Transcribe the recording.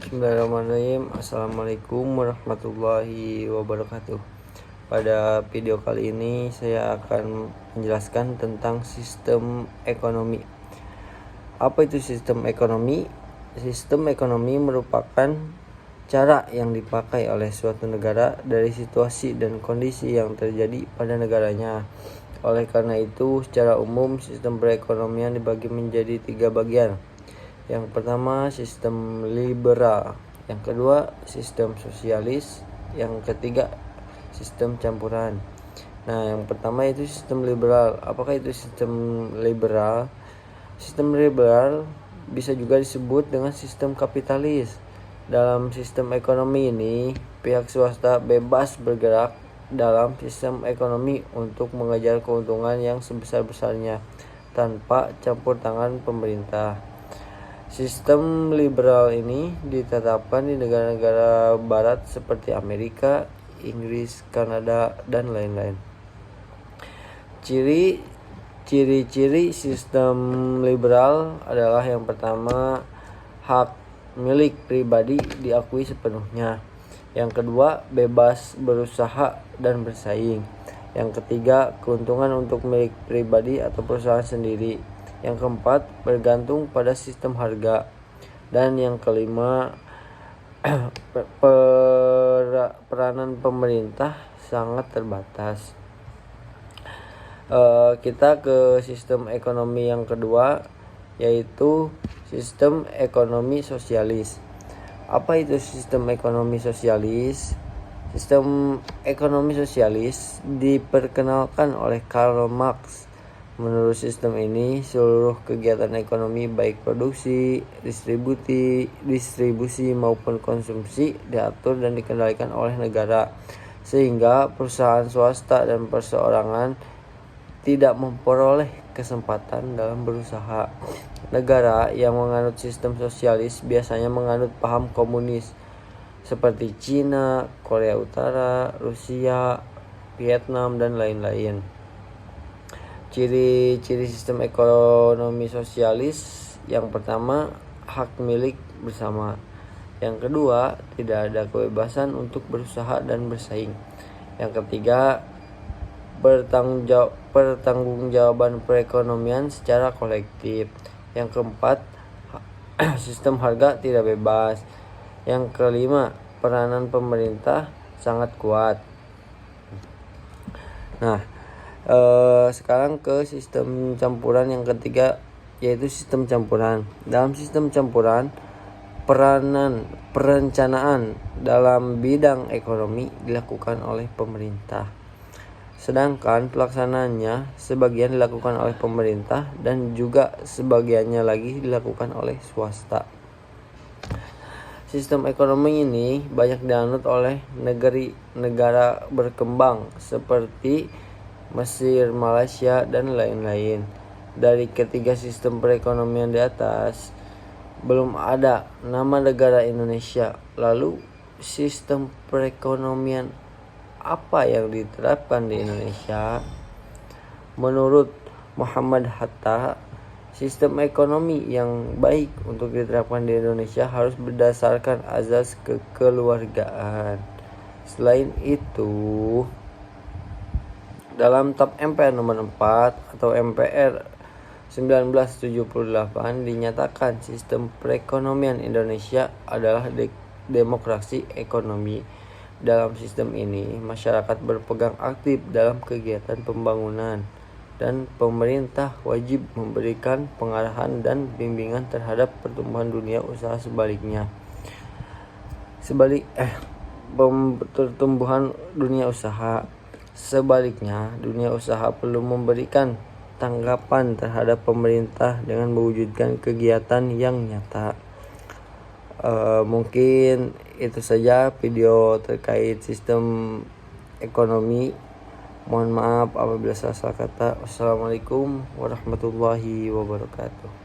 Bismillahirrahmanirrahim. Assalamualaikum warahmatullahi wabarakatuh. Pada video kali ini saya akan menjelaskan tentang sistem ekonomi. Apa itu sistem ekonomi? Sistem ekonomi merupakan cara yang dipakai oleh suatu negara dari situasi dan kondisi yang terjadi pada negaranya. Oleh karena itu, secara umum sistem perekonomian dibagi menjadi 3 bagian. Yang pertama, sistem liberal. Yang kedua, sistem sosialis. Yang ketiga, sistem campuran. Nah, yang pertama itu sistem liberal. Apakah itu sistem liberal? Sistem liberal bisa juga disebut dengan sistem kapitalis. Dalam sistem ekonomi ini, pihak swasta bebas bergerak dalam sistem ekonomi untuk mengejar keuntungan yang sebesar-besarnya tanpa campur tangan pemerintah. Sistem liberal ini ditetapkan di negara-negara barat seperti Amerika, Inggris, Kanada, dan lain-lain. Ciri-ciri sistem liberal adalah yang pertama, hak milik pribadi diakui sepenuhnya. Yang kedua, bebas berusaha dan bersaing. Yang ketiga, keuntungan untuk milik pribadi atau perusahaan sendiri. Yang keempat, bergantung pada sistem harga. Dan yang kelima, peranan pemerintah sangat terbatas. Kita ke sistem ekonomi yang kedua, yaitu sistem ekonomi sosialis. Apa itu sistem ekonomi sosialis? Sistem ekonomi sosialis diperkenalkan oleh Karl Marx. Menurut sistem ini, seluruh kegiatan ekonomi baik produksi, distribusi maupun konsumsi diatur dan dikendalikan oleh negara, sehingga perusahaan swasta dan perseorangan tidak memperoleh kesempatan dalam berusaha. Negara yang menganut sistem sosialis biasanya menganut paham komunis seperti Cina, Korea Utara, Rusia, Vietnam, dan lain-lain. Ciri-ciri sistem ekonomi sosialis: yang pertama, hak milik bersama. Yang kedua, tidak ada kebebasan untuk berusaha dan bersaing. Yang ketiga, pertanggungjawaban perekonomian secara kolektif. Yang keempat, sistem harga tidak bebas. Yang kelima, peranan pemerintah sangat kuat. Nah, sekarang ke sistem campuran yang ketiga, yaitu sistem campuran. Dalam sistem campuran, perencanaan dalam bidang ekonomi dilakukan oleh pemerintah, sedangkan pelaksanaannya sebagian dilakukan oleh pemerintah dan juga sebagiannya lagi dilakukan oleh swasta. Sistem ekonomi ini banyak dianut oleh negara berkembang seperti Mesir, Malaysia, dan lain-lain. Dari ketiga sistem perekonomian di atas, belum ada nama negara Indonesia. Lalu, sistem perekonomian apa yang diterapkan di Indonesia? Menurut Muhammad Hatta, sistem ekonomi yang baik untuk diterapkan di Indonesia harus berdasarkan azas kekeluargaan. Selain itu, dalam Tap MPR nomor 4 atau MPR 1978 dinyatakan sistem perekonomian Indonesia adalah demokrasi ekonomi. Dalam sistem ini, masyarakat berpegang aktif dalam kegiatan pembangunan dan pemerintah wajib memberikan pengarahan dan bimbingan terhadap pertumbuhan dunia usaha pertumbuhan dunia usaha. Sebaliknya, dunia usaha perlu memberikan tanggapan terhadap pemerintah dengan mewujudkan kegiatan yang nyata. Mungkin itu saja video terkait sistem ekonomi. Mohon maaf apabila salah kata. Wassalamualaikum warahmatullahi wabarakatuh.